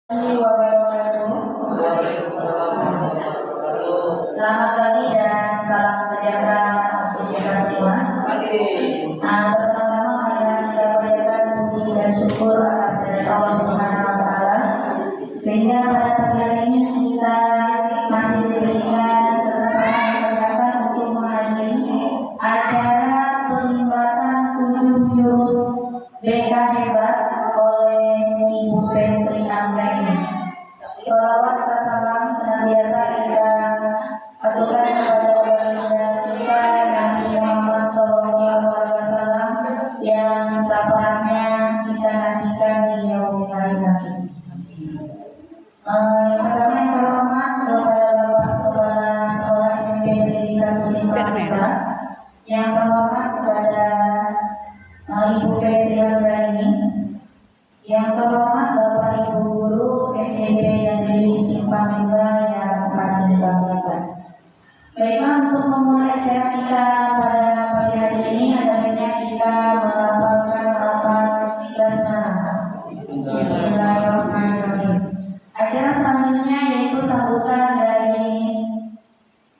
Selamat pagi dan salam sejahtera untuk kita semua. Pertama-tama marilah kita panjatkan puji dan syukur atas kehadirat Allah Subhanahu wa taala sehingga pada pagi hari ini kita masih diberikan kesempatan untuk menghadiri acara pengibasan 7 jurus BK hebat oleh Ibu Fetri Anggraini. Sholawat dan salam senantiasa kita aturkan kepada baginda kita Nabi Muhammad SAW yang sabarnya kita nantikan di yaumil akhir. Yang pertama yang terhormat kepada Bapak Kepala Sekolah SMP Negeri 1 Simpang Lima, yang terhormat kepada Ibu Fetri Anggraini, yang terhormat Bapak Ibu Guru SMP Negeri Simpang Lima yang kami banggakan. Baiklah, untuk memulai acara kita pada pagi hari ini, adanya kita melafalkan lafaz basmalah. Bismillahirrahmanirrahim. Acara selanjutnya yaitu sambutan dari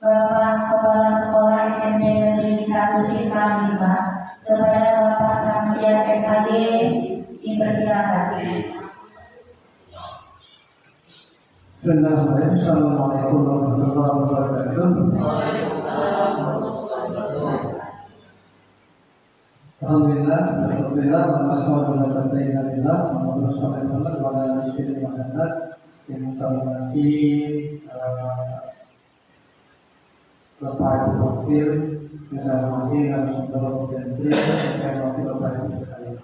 Bapak Kepala Sekolah SMP Negeri 1 Simpang Lima kepada Bapak Samsiat SAG, dipersilakan. Bismillahirrahmanirrahim. Assalamualaikum warahmatullahi wabarakatuh. Alhamdulillah, alhamdulillah, alhamdulillah, yang saya hormati Bapak Ibu Wakil, yang saya hormati Narasumber Menteri, yang saya hormati Bapak Ibu sekalian.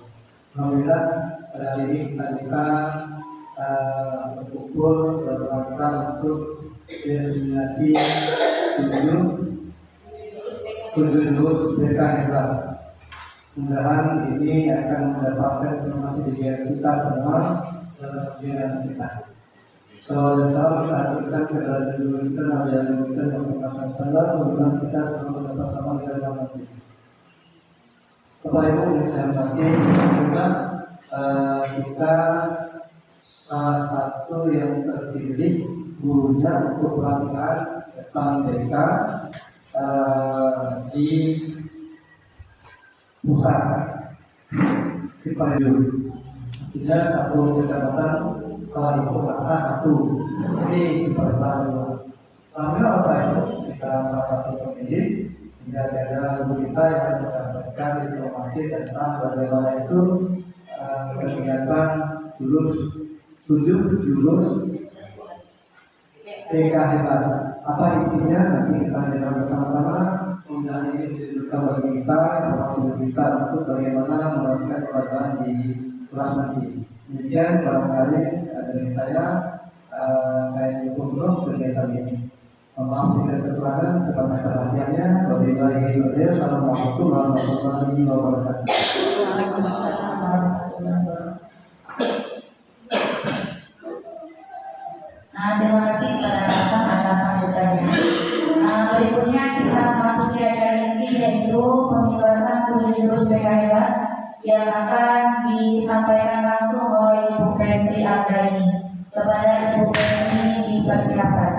Alhamdulillah, pada hari ini kita bisa berkumpul dalam rangka untuk diseminasi 7 jurus BK hebat. Mudah-mudahan ini akan mendapatkan informasi dari kita semua dalam kegiatan kita. Salawat dan salam kita haturkan kepada guru kita Nabi kita Muhammad SAW. Mudah-mudahan kita selalu dapat sama di dalam hati. Bapak Ibu yang saya hormati, kita salah satu yang terpilih gurunya untuk pelatihan BK di pusat Sipanjur. Tidak satu kecamatan itu kata satu di Sipanjur. Alhamdulillah apa itu kita salah satu terpilih sehingga ada guru kita yang mendapatkan informasi tentang bagaimana itu kegiatan jurus 7 jurus BK hebat. Apa isinya nanti kita dengar bersama-sama. Kemudian ini ditujukan bagi kita, informasi bagi kita untuk bagaimana melakukan pelajaran di kelas nanti. Kemudian barangkali dari saya cukup belum kegiatan ini. Maaf tidak kekurangan kepada perhatiannya. Assalamualaikum warahmatullahi wabarakatuh. Waalaikumsalam warahmatullahi wabarakatuh. Terima kasih kepada Hasan atas sambutannya. Berikutnya kita memasuki acara inti yaitu pengibasan 7 jurus BK hebat yang akan disampaikan langsung oleh Ibu Fetri Anggraini. Kepada Ibu Fetri dipersilakan.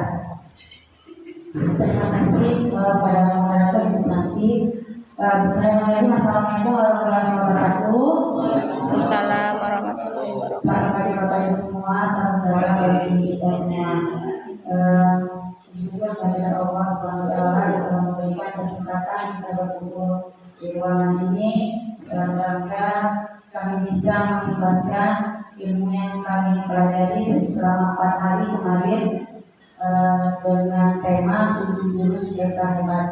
Terima kasih kepada moderator Ibu Santi. Bismillahirrahmanirrahim. Assalamualaikum warahmatullahi wabarakatuh. Waalaikumsalam warahmatullahi wabarakatuh. Selamat pagi Bapak Ibu semua, salam sejahtera bagi kita semua. Bersyukur kehadirat Allah Subhanahu wa taala yang telah memberikan kesempatan kita berkumpul di ruangan ini dalam rangka kami bisa mengikhlaskan ilmu yang kami pelajari selama 4 hari kemarin dengan tema 7 jurus BK hebat.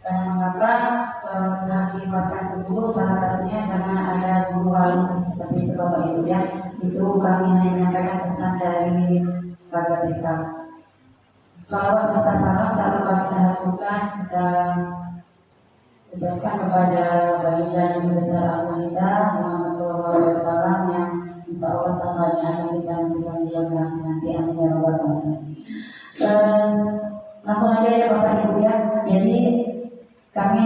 Mengapa harus diikhlaskan dulu? Salah satunya karena ada guru wali seperti itu Bapak Ibu ya. Itu kami hanya menyampaikan pesan dari Bapak kita. Salawat serta salam tak lupa kita lakukan, kita ucapkan kepada baginda Nabi besar agung kita Muhammad SAW yang insya Allah sampai akhir kita memberikan dia nanti amin ya rabbal alamin. Langsung aja ya Bapak Ibu ya. Jadi kami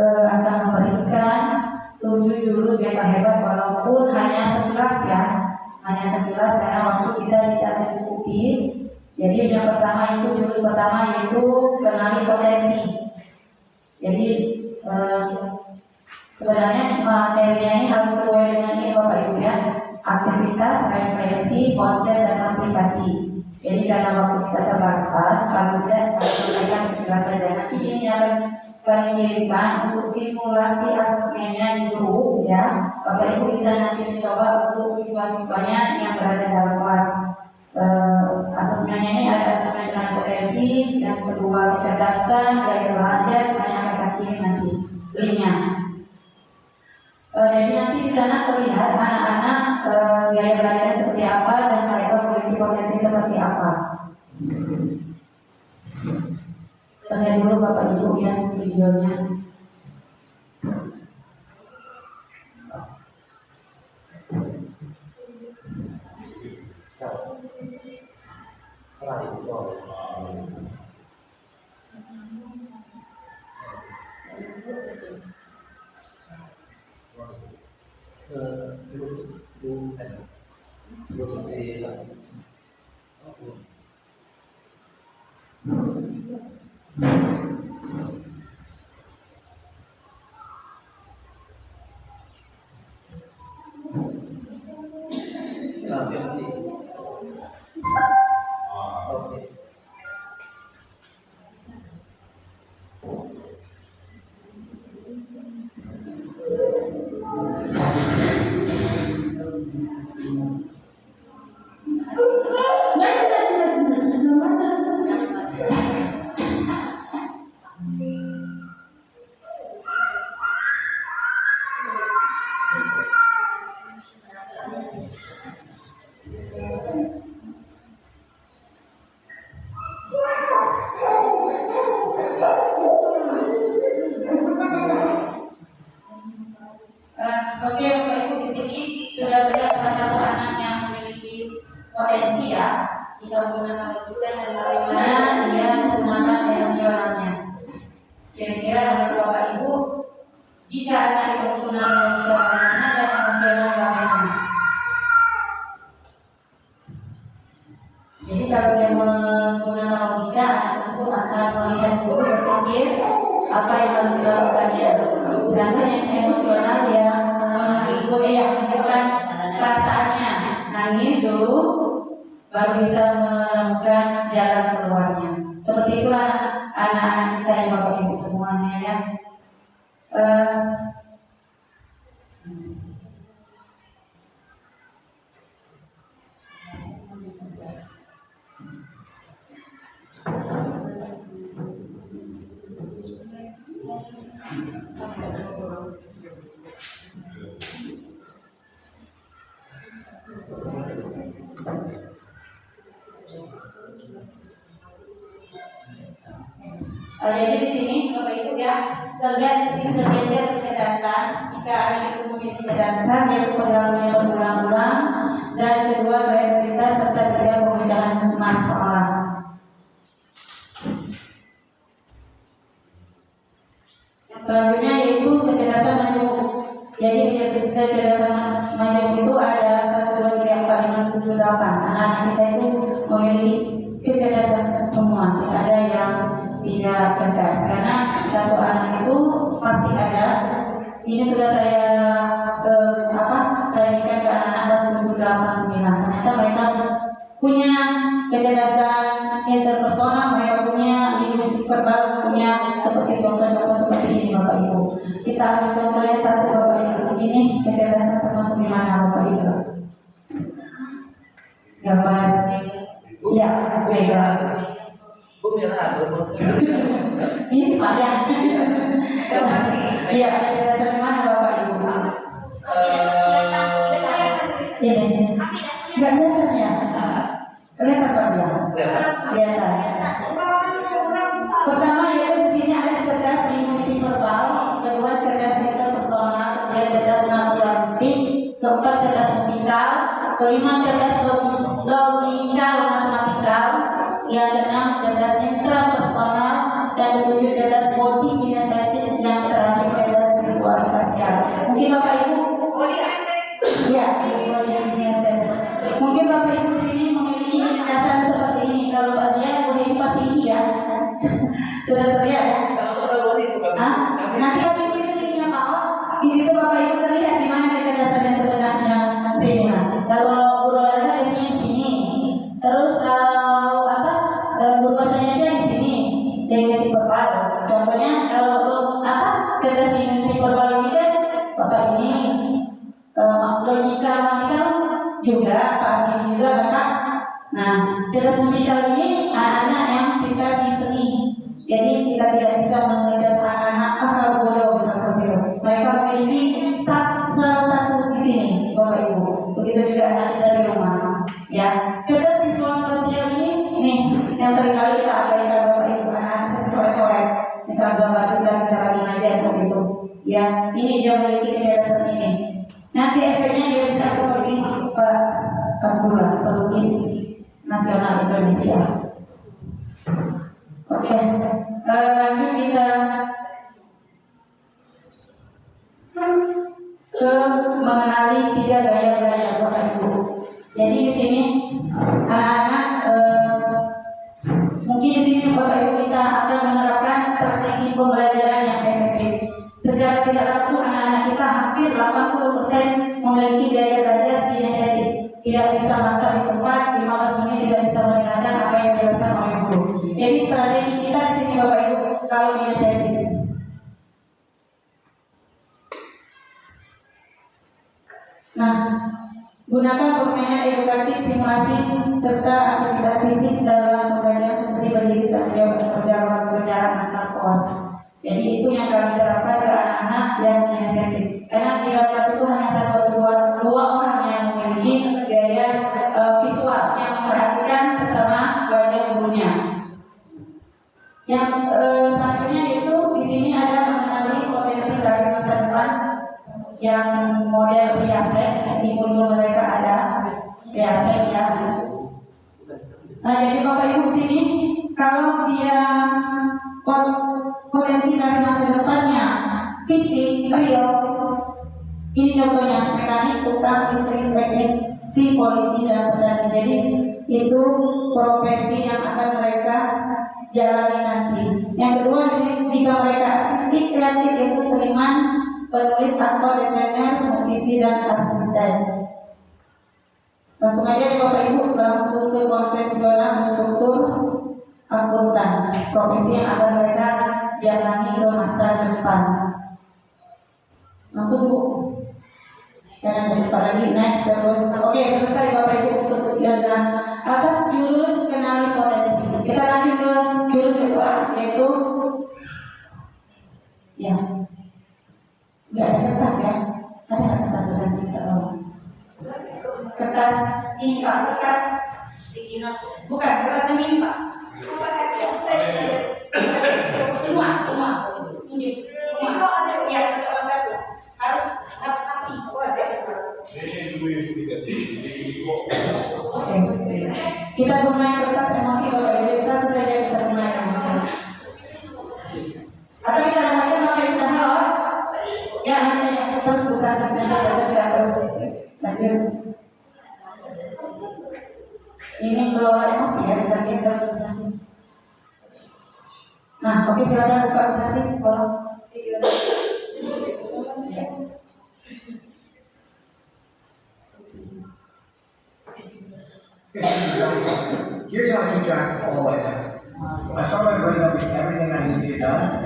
akan memberikan 7 jurus BK hebat walaupun hanya sekilas ya, hanya sekilas karena waktu kita pertama itu jurus pertama yaitu kenali potensi. Jadi sebenarnya materinya ini harus sesuai dengan ini Bapak Ibu ya. Aktivitas, referensi, konsep dan aplikasi. Jadi karena waktu kita terbatas, kalau tidak kita sampaikan sekilas saja. Nanti ini akan kami kirimkan untuk simulasi asesmennya di grup ya. Bapak Ibu bisa nanti mencoba untuk siswa-siswanya yang berada dalam kelas. Asesmennya ini ada asesmen dengan potensi, yang kedua kecerdasan, daya belajar, semuanya akan kirim nanti linknya. Jadi nanti di sana terlihat anak-anak gaya belajarnya seperti apa dan mereka memiliki potensi seperti apa. Lihat dulu Bapak Ibu ya videonya. Oke Bapak Ibu, di sini sudah terlihat salah satu anak yang memiliki potensi ya. Kita menggunakan rujukan dan bagaimana dia menggunakan emosionalnya. Kira-kira menurut Bapak Ibu, jika anak itu menggunakan rujukan dan emosional bagaimana? Jadi kalau dia menggunakan logika, anak tersebut akan melihat dulu berpikir apa yang harus dilakukannya. Sedangkan yang emosional dia menunjukkan perasaannya, nangis dulu baru bisa menemukan jalan keluarnya. Seperti itulah anak-anak kita yang Bapak Ibu semuanya ya. Jadi di sini Bapak Ibu ya, terlihat ini bergeser kecerdasan. Jika anak itu memiliki kecerdasan, yaitu pendalamannya berulang-ulang, dan kedua kreativitas serta ketiga pemecahan masalah. Selanjutnya yaitu kecerdasan majemuk. Jadi kecerdasan majemuk itu ada 1, 2, 3, 4, 5, 7, 8. Anak-anak kita itu memiliki kecerdasan semua, tidak ada yang tidak cerdas, karena satu anak itu pasti ada. Ini sudah saya berikan ke anak-anak 7, 8, 9. Ternyata mereka punya kecerdasan interpersonal, mereka punya linguistik verbal, punya seperti contoh-contoh seperti ini Bapak Ibu. Kita ambil contohnya satu Bapak Ibu. Ini kecerdasan termasuk di mana Bapak Ibu? Gambar. Ya, beda. Ini Pak ya. Iya, kecerdasan di mana Bapak Ibu? Ini. Enggak kelihatan ya? Kelihatan Pak ya? Kelihatan. Pertama yaitu di sini ada cerdas linguistik verbal, kedua cerdas interpersonal, ketiga cerdas naturalistik, keempat cerdas musikal, kelima cerdas logikal matematikal, yang keenam cerdas intrapersonal, dan ketujuh cerdas body kinestetik, yang terakhir cerdas visual spasial. Mungkin Bapak Ibu, ya, body kinestetik. Mungkin Bapak Ibu sini memiliki dasar seperti ini. Kalau Pak Zia, emosi verbal. Contohnya kalau cerdas di emosi verbal ini kan Bapak ini logika juga, Pak ini juga Bapak. Nah, cerdas musikal ini anak-anak yang pintar di seni. Jadi kita tidak bisa mengejar anak-anak kalau bodoh seperti itu. Mereka memiliki satu di sini, Bapak Ibu. Begitu juga anak kita di rumah. Ya, cerdas visual sosial ini yang seringkali kita abaikan Bapak Ibu. Anak-anak seperti coret-coret, misalnya gambar kita lagi ngajar seperti itu. Ya, ini dia memiliki kecerdasan ini. Nanti efeknya dia bisa seperti Pak Abdullah, pelukis nasional Indonesia. Oke, lanjut kita ke mengenali 3 gaya belajar Bapak Ibu. Jadi di sini anak-anak mungkin di sini Bapak Ibu kita akan menerapkan strategi pembelajaran yang efektif. Secara tidak langsung anak-anak kita hampir 80% memiliki gaya belajar kinestetik. Tidak bisa makan di tempat 15 menit, tidak bisa mendengarkan apa yang dijelaskan oleh guru. Jadi strategi kita di sini Bapak Ibu kalau kinestetik. Nah, gunakan permainan edukatif, simulasi, serta aktivitas fisik dalam pembelajaran seperti berdiri sambil berjalan antar pos. Jadi itu yang kami terapkan ke anak-anak yang kinestetik. Karena di dalam kelas itu hanya dua orang yang memiliki gaya visual yang memperhatikan sesama wajah gurunya. Yang selanjutnya itu di sini ada mengenali potensi karir masa depan yang model Riaset. Di kurikulum mereka ada Riaset ya. Nah, jadi Bapak Ibu di sini kalau dia potensi karir masa depannya fisik, real, ini contohnya mekanik, tukang, listrik, teknik, polisi dan petani. Jadi itu profesi yang akan mereka jalani nanti. Yang kedua di sini jika mereka artistik, kreatif itu seniman, penulis, aktor, desainer, musisi dan arsitek. Langsung aja Bapak Ibu langsung ke konvensional struktur akuntan, profesi yang akan mereka jalani ke masa depan. Langsung Bu, jangan sebentar lagi next terus. Oke, selesai Bapak Ibu untuk jurus kenali potensi. Kita lanjut ke jurus kedua yaitu ya nggak ada kertas ya, ada nggak kertas berarti kita tahu kertas ini Pak, kertas bukan kertas ini Pak. Semua ini kalau ada ya satu harus rapi. Kita bermain kertas emosi Bapak Ibu, satu saja kita bermain. Atau kita lakukan Bapak Ibu halo ya, terus usaha terus lanjut. Ini kelola emosi ya, bisa terus. Nah, oke, silakan buka Ustaz kalau video. Here's how I keep track of all my tasks. I start by writing up everything I need to get done.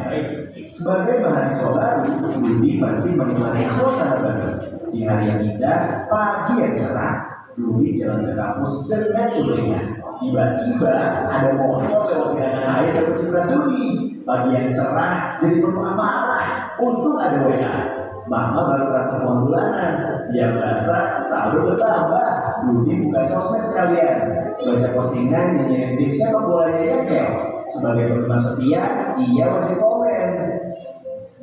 Sebagai mahasiswa baru, Rudy masih menikmati suasana baru. Di hari yang indah, pagi yang cerah, Rudy jalan ke kampus dengan sulitnya. Tiba-tiba ada motor lewat genangan air dan bercibrat Rudy. Pagi yang cerah jadi penuh amarah. Untung ada WA. Mama baru transfer uang bulanan. Dia merasa saldo bertambah. Rudy buka sosmed sekalian. Baca postingan yang tim sepak bolanya Yakel. Sebagai penerima setia, ia wajib komen.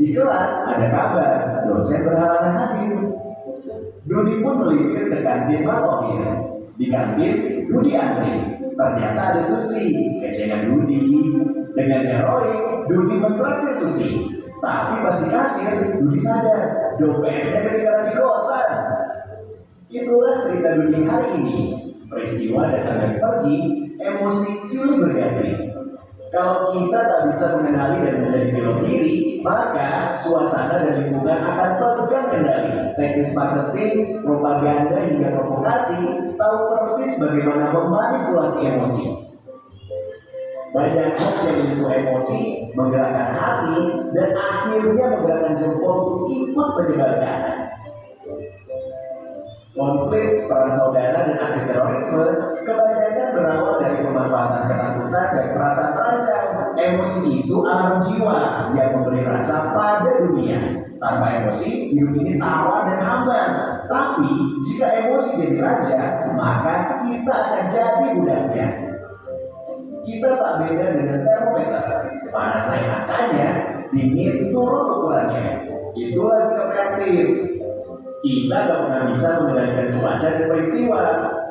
Di kelas ada kabar, dosen berhalangan hadir. Rudy pun melipir ke kantin Pak Tohir. Di kantin, Rudy antri. Ternyata ada Susi, kecengan Rudy. Dengan heroik, Rudy mentraktir Susi. Tapi pas di kasir, Rudy sadar dompetnya ketinggalan di kosan. Itulah cerita Rudy hari ini. Peristiwa datang dan pergi, emosi silih berganti. Kalau kita tak bisa mengenali dan menjadi belok diri, maka suasana dan lingkungan akan pegang kendali. Teknis marketing, propaganda hingga provokasi tahu persis bagaimana memanipulasi emosi. Banyak hoax yang menyentuh emosi, menggerakkan hati, dan akhirnya menggerakkan jempol untuk ikut menyebarkan. Konflik perang saudara dan aksi terorisme kebanyakan berawal dari pemanfaatan ketakutan dan perasaan terancam. Emosi itu alam jiwa yang memberi rasa pada dunia. Tanpa emosi, hidup ini tawar dan hambar. Tapi jika emosi jadi raja, maka kita akan jadi budaknya. Kita tak beda dengan termometer. Panas naik angkanya, dingin turun ukurannya. Itulah sikap reaktif. Kita gak pernah bisa mengendalikan cuaca dan peristiwa,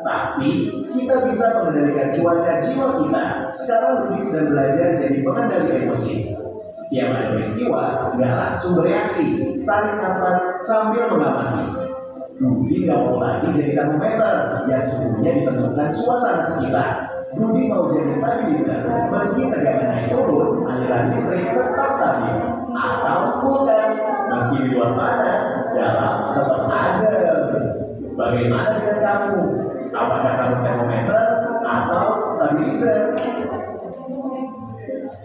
tapi kita bisa mengendalikan cuaca jiwa kita. Sekarang Rudi sedang belajar jadi pengendali emosi. Setiap ada peristiwa, gak langsung bereaksi. Tarik nafas sambil mengamati. Rudi gak mau lagi jadi termometer yang suhunya ditentukan suasana sekitar. Rudi mau jadi stabilizer. Meski tegangan naik turun, aliran listrik tetap stabil. Atau kulkas, meski di luar panas, dalam tetap adem. Bagaimana dengan kamu? Apakah kamu termometer atau stabilizer?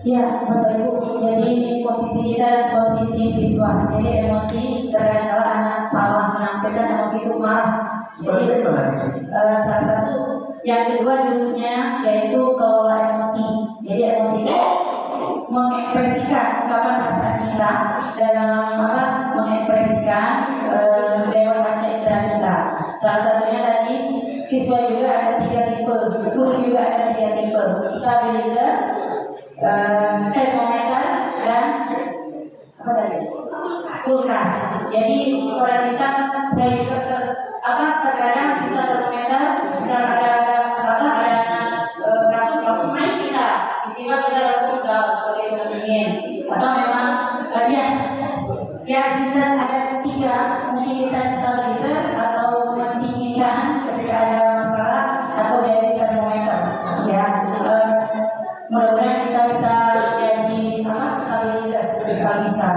Ya, Bapak Ibu, jadi posisi kita posisi siswa. Jadi emosi kadang-kala anak salah menafsirkan emosi itu marah. Jadi salah satu, yang kedua jurusnya yaitu kelola emosi. Jadi emosi itu mengekspresikan ungkapan perasaan kita dalam mengekspresikan dewan baca indera kita. Salah satunya tadi siswa juga ada 3 tipe, guru juga ada 3 tipe, stabilizer, termometer, dan apa tadi? Kulkas. Jadi pada kita saya juga terkadang bisa termometer, bisa ada kasus naik kita, tiba-tiba kita langsung down seperti itu ingin. Atau memang ya kita ada 3, mungkin kita stabilizer atau mendinginkan ketika ada masalah atau dari termometer. Ya, mudah-mudahan kita bisa jadi stabilizer kalau bisa.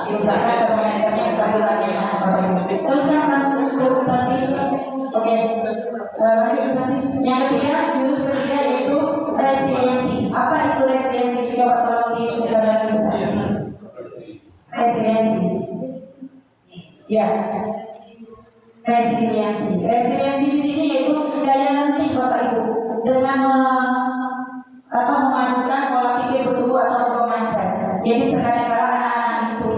Diusahakan termometernya kita suratnya Bapak Ibu. Terus kan langsung ke selanjutnya. Oke, lanjut ke selanjutnya. Yang ketiga, jurus ketiga yaitu resiliensi. Apa itu resiliensi? Coba tolong dibuka lagi Bu Santi. Resiliensi. Ya. Resiliensi. Resiliensi di sini yaitu daya lenting Bapak Ibu dengan memadukan pola pikir bertumbuh atau growth mindset. Jadi terkadang anak-anak itu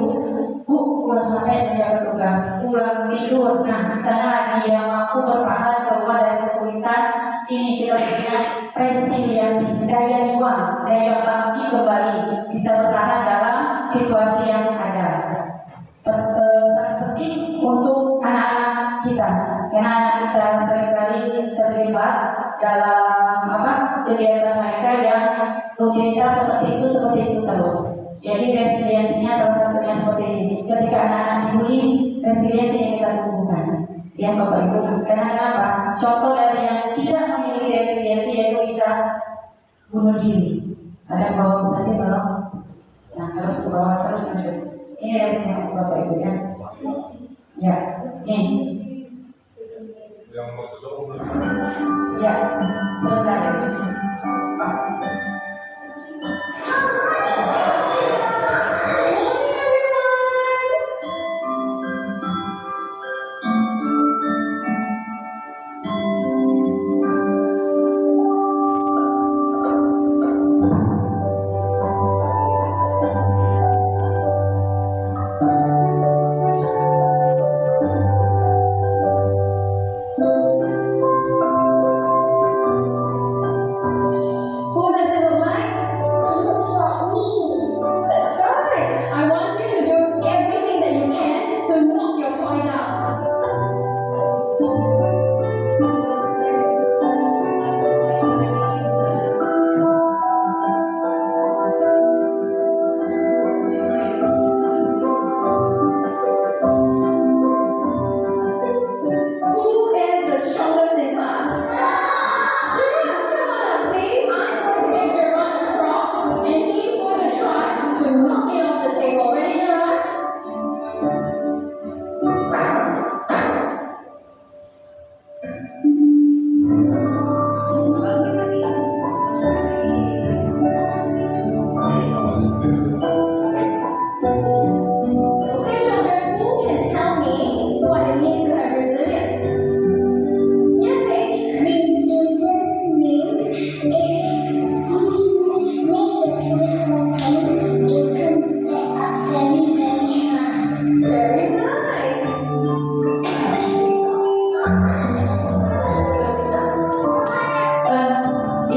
udah sampai menjaga tugas, pulang tidur. Nah, di sana lagi yang mampu bertahan keluar dari kesulitan. Ini kita punya resiliensi, daya juang, daya bangkit kembali, bisa bertahan dalam situasi yang ada. Sangat penting untuk anak-anak kita, karena anak kita seringkali terjebak dalam kegiatan mereka yang rutinitas seperti itu terus. Jadi resiliensinya salah satunya seperti ini. Ketika anak-anak dibully, resiliensi yang kita tumbuhkan. Ya Bapak Ibu, karena kenapa? Contoh dari yang tidak memiliki resiliensi yaitu bisa bunuh diri. Ada bawah saja kalau harus ke bawah terus lanjut. Ini resiliensi Bapak Ibu ya. Ya, ini. Ya, sebentar.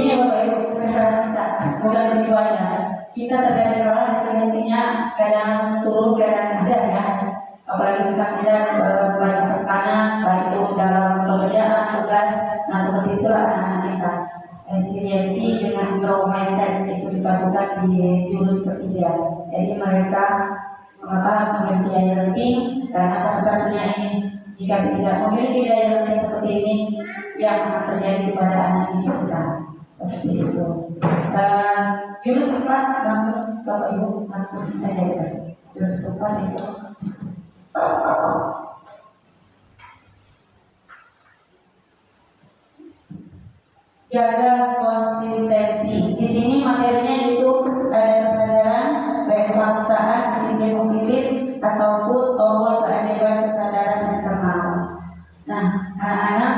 Ini Bapak Ibu, saudara kita, bukan siswanya. Kita terkadang orang resistensinya kadang turun, kadang ada ya. Apalagi saat kita banyak tekanan, baik itu dalam pekerjaan, tugas. Nah seperti itulah anak-anak kita. Resiliensi dengan growth mindset itu dipadukan di jurus ketiga. Jadi mereka mengapa harus memiliki daya lenting, karena salah satunya ini jika tidak memiliki daya lenting seperti ini yang akan terjadi kepada anak didik kita seperti itu. Jurus keempat langsung Bapak Ibu langsung aja ya. Jurus keempat itu jaga konsistensi. Di sini materinya itu ada kesadaran, kebangsaan, disiplin positif, ataupun tombol keajaiban kesadaran internal. Nah, anak-anak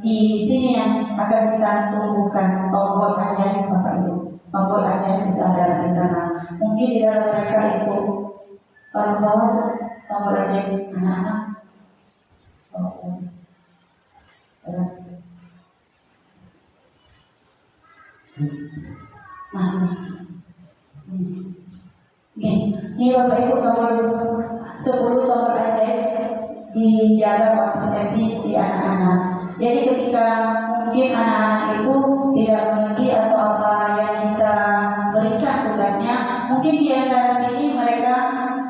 di sini yang akan kita tumbuhkan tombol ajaib Bapak Ibu, tombol ajaib kesadaran internal. Mungkin di dalam mereka itu tombol ajaib anak-anak. Terus, nah ini Bapak Ibu tombol 10 tombol ajaib dijaga konsistensi di anak-anak. Jadi ketika mungkin anak-anak itu tidak mengerti atau apa yang kita berikan tugasnya, mungkin di antara sini mereka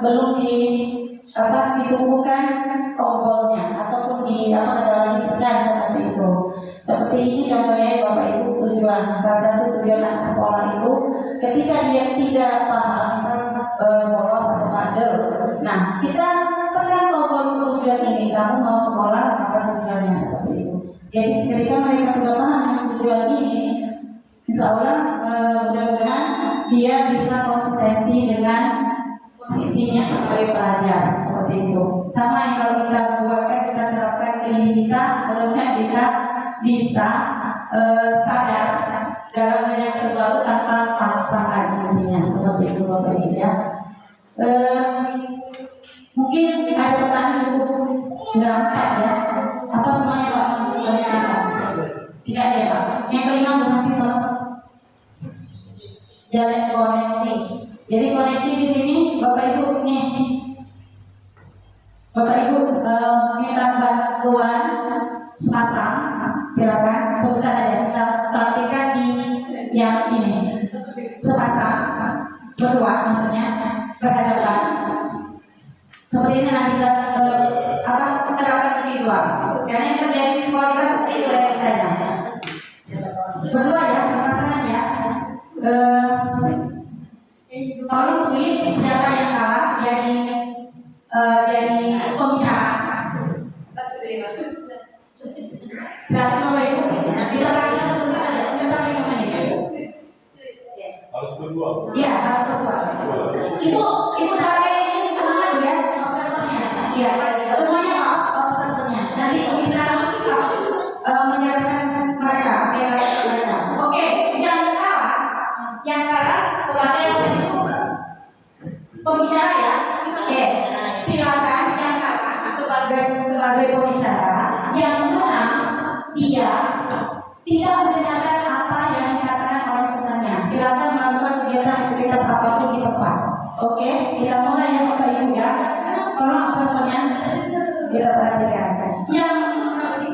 belum ditumbuhkan tombolnya ataupun ditekan seperti itu. Seperti ini contohnya Bapak Ibu, tujuan salah satu tujuan anak sekolah itu ketika dia tidak paham misalnya bolos atau bandel. Nah kita tekan tombol tujuan ini, kamu mau sekolah apa tujuannya seperti itu. Jadi ketika mereka sudah paham dengan tujuan ini, insya Allah mudah-mudahan dia bisa konsistensi dengan posisinya sebagai pelajar seperti itu. Sama yang kalau kita buatkan, kita terapkan ke diri kita, mudah-mudahan kita bisa sadar dalam banyak sesuatu tanpa paksaan intinya seperti itu Bapak Ibu ya. Mungkin ada pertanyaan cukup sudah 4 ya. Apa semuanya Pak sudah dikatakan? Tidak ada ya Pak. Yang kelima Bu Santi tolong. Jalan koneksi. Jadi koneksi di sini Bapak Ibu nih. Bapak Ibu minta bantuan semacam, silakan sebentar aja kita praktikkan di yang ini. Sepasang berdua maksudnya berhadapan. Seperti ini nanti kita terapkan di siswa. Karena yang terjadi di sekolah kita seperti itu dari kita. Berdua ya, pasangan ya. Tolong sweet siapa yang kalah jadi pembicara. Silakan Bapak Ibu. Nanti kita praktikkan sebentar aja. Kita sampai sama ini. Harus berdua. Iya, harus berdua. Ibu sebagai teman ya, observernya. Iya, semuanya Pak, observernya. Nanti bisa menjelaskan mereka, mereka. Oke, yang kalah sebagai pembicara ya. Oke, silakan yang kalah sebagai pembicara. Yang menang dia tidak mendengarkan apa yang dikatakan oleh temannya. Silakan melakukan kegiatan aktivitas apapun di tempat. Oke, kita mulai ya Bapak Ibu ya. Tolong observernya kita perhatikan. Yang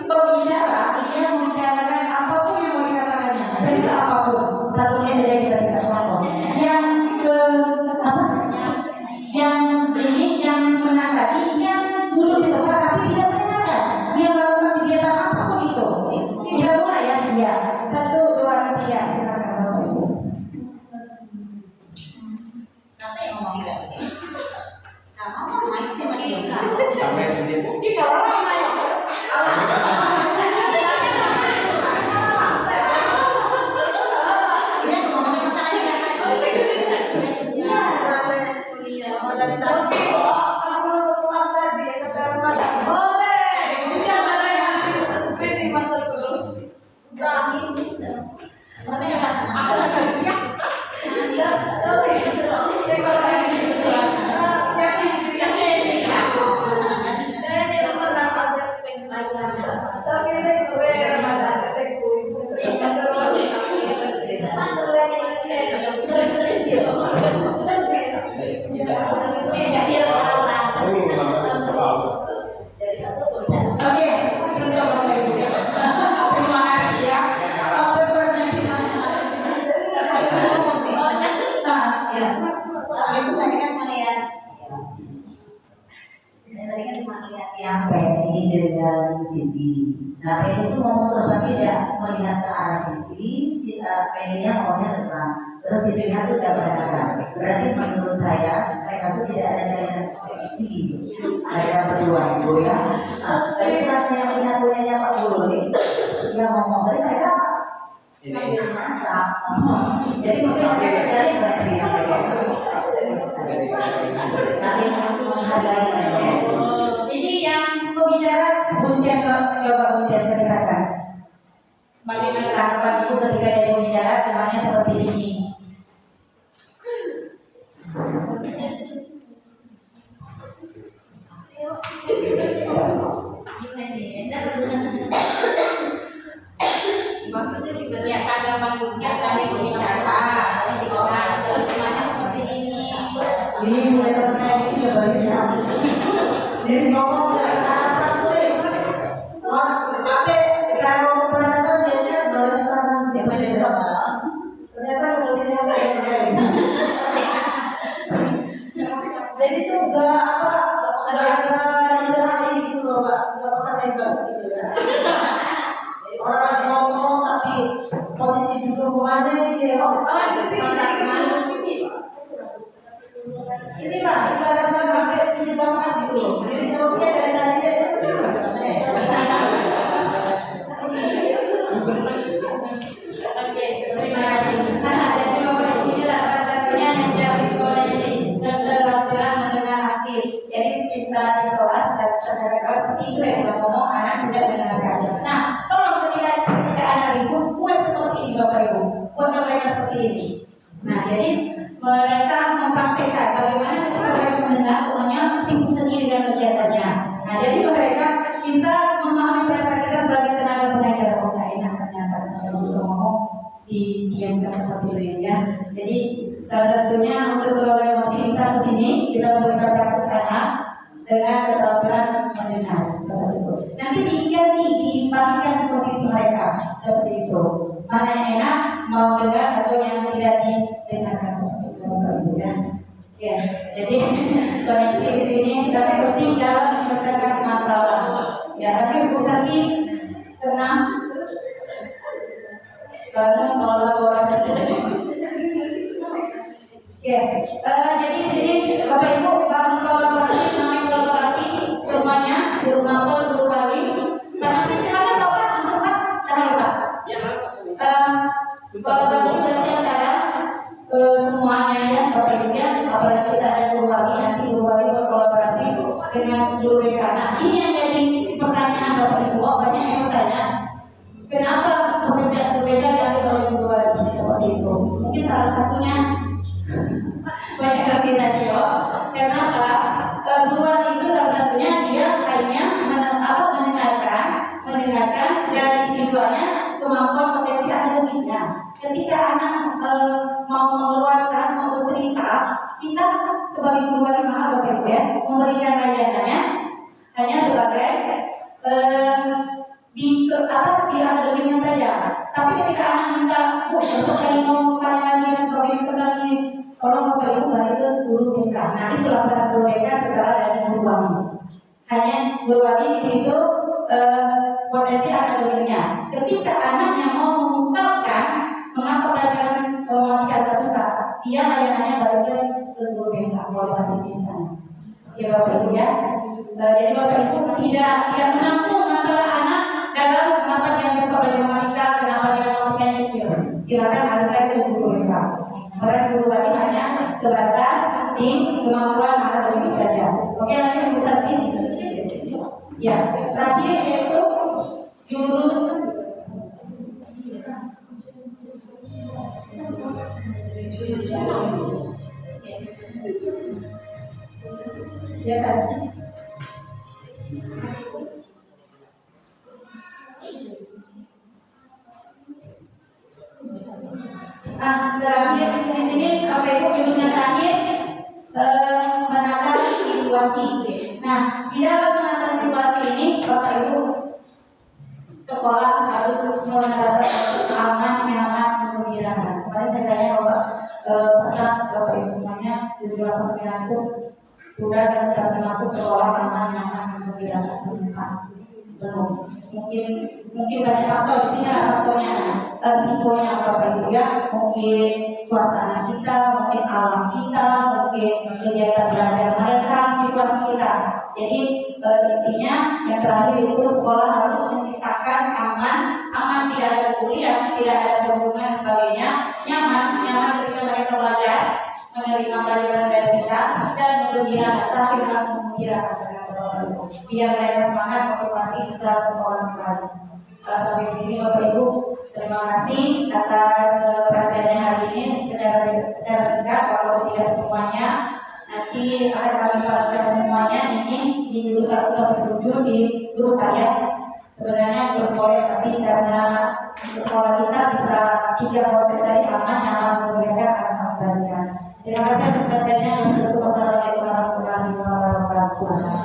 pembicara dia membicarakan apapun yang mau dikatakannya. Cerita apapun. Satu menit saja kita contoh. Yang yang menang tadi yang duduk di tempat tapi tidak mendengarkan. Dia melakukan kegiatan apapun itu. Kita mulai ya. Dia 1, 2, 3 silakan Bapak Ibu. Sampai ngomong enggak? Nah, mau main itu bisa. Sampai nanti. Ini ngomongin masalah ini kan? Iya. Sampai ada pasangan. Tapi Nah, Peggy itu ngomong terus tapi tidak melihat ke arah Siti, si Peggy-nya ngomongnya ke depan. Terus Siti-nya tuh udah berhadapan. Berarti menurut saya mereka tuh tidak ada jalinan koneksi gitu. Mereka berdua itu ya. Dari saya melihat punyanya Pak Guru nih, yang ngomong tadi mereka sambil mantap. Jadi mungkin mereka dari koneksi saling menghargai. Ini yang pembicara Bunces, coba Bunces ceritakan. Bagaimana tanggapan ibu ketika dia berbicara temannya seperti ini? Maksudnya ya tanggapan Bunces tadi berbicara dari si orang terus temannya seperti ini. Ini mulai terkait itu ya baliknya. Jadi ngomong dari apa boleh? Wah, tapi saya ngomong perhatian dia berdasarkan dia beda malah. Ternyata kemudian yang jadi itu enggak ada interaksi gitu loh, enggak pernah hebat gitu ya. Jadi orang lagi ngomong tapi posisi duduk ada dia. Inilah ibaratnya kafe menyebalkan gitu. Jadi jawabnya dari tadi dia. Oke, terima kasih. Jadi Bapak Ibu inilah salah satunya yang menjadi koneksi dan keterampilan mendengar aktif. Jadi kita di kelas dan saudara kelas seperti itu ya kalau ngomong anak tidak mendengarkan. Nah, tolong ketika anak ribut buat seperti ini Bapak Ibu, buat mereka seperti ini. Nah, jadi mereka mempraktekkan bagaimana ketika mereka mendengar pokoknya sibuk sendiri dengan kegiatannya. Nah, jadi mereka bisa memahami perasaan kita sebagai tenaga pengajar. Oh, nggak enak ternyata kalau kita ngomong didiamkan seperti itu ya. Jadi salah satunya untuk keluarga emosi bisa ke sini kita memberikan praktek dengan keterampilan mendengar seperti itu. Nanti diganti dipalingkan posisi mereka seperti itu. Mana yang enak mau dengar atau yang tidak didengarkan seperti itu ya. Ya, jadi koneksi di sini sangat penting dalam menyelesaikan masalah. Ya, tapi Bu Santi tenang karena kolaborasi. Ya, jadi di sini Bapak Ibu bangun kolaborasi, namanya kolaborasi semuanya di rumah guru kali. Karena silakan Bapak langsung Pak, tahan Pak. Kolaborasi berarti antara semuanya ya Bapak Ibu ya, apalagi kita ada guru wali nanti guru wali berkolaborasi dengan guru BK. Nah ini yang jadi pertanyaan Bapak Ibu, banyak yang bertanya kenapa pekerjaan guru BK diambil oleh guru wali seperti itu. Mungkin salah satunya banyak yang kita jawab. Kenapa? Guru wali itu salah satunya dia hanya mendengarkan dari siswanya kemampuan potensi akademiknya. Ketika anak mau mengeluarkan, mau bercerita, kita sebagai guru wali maha Bapak Ibu ya, memberikan layanannya hanya sebagai di akademiknya saja. Tapi ketika anak minta, Bu, besok saya mau tanya lagi dan sebagainya lagi, tolong Bapak Ibu balik ke guru BK. Nah itulah peran guru BK setelah dari guru wali. Hanya guru wali di situ potensi akademiknya. Ketika anaknya mau mengungkapkan mengapa pelajaran matematika agak suka, dia layanannya balik ke guru BK, evaluasi di sana. Ya Bapak Ibu ya. Jadi Bapak Ibu tidak menampung masalah anak dalam mengapa dia suka belajar matematika, kenapa dia matematikanya kecil. Silakan alihkan ke guru BK. Karena guru wali hanya sebatas di kemampuan akademik saja. Oke, lanjut Bu Santi. Ya, terakhir yaitu jurus ya kan? Terakhir di sini apa itu jurusnya terakhir menata situasi. Nah, di dalam menata situasi ini Bapak Ibu sekolah harus menerapkan aman, nyaman, menggembirakan. Kemarin saya tanya Bapak pesan Bapak Ibu semuanya di dalam pesantren itu sudah dan bisa termasuk sekolah aman, nyaman, menggembirakan. belum. Mungkin banyak faktor di sini lah faktornya. Risikonya Bapak Ibu ya, mungkin suasana kita, mungkin alam kita, mungkin kegiatan belajar mereka, situasi kita. Jadi intinya yang terakhir itu sekolah harus menciptakan aman tidak ada kuliah, tidak ada perhubungan sebagainya, nyaman ketika mereka belajar, menerima pelajaran dari kita dan menggembirakan, terakhir harus menggembirakan biar mereka semangat motivasi bisa sekolah kembali. Sampai sini Bapak Ibu, terima kasih atas perhatiannya hari ini secara singkat, walaupun tidak semuanya. Nanti akan kami bagikan semuanya ini di grup 117 di grup ayat. Sebenarnya belum boleh, tapi karena untuk sekolah kita bisa 3 konsep tadi aman, nyaman, menggembirakan, akan kembalikan. Terima kasih atas perhatiannya. Wassalamualaikum warahmatullahi wabarakatuh.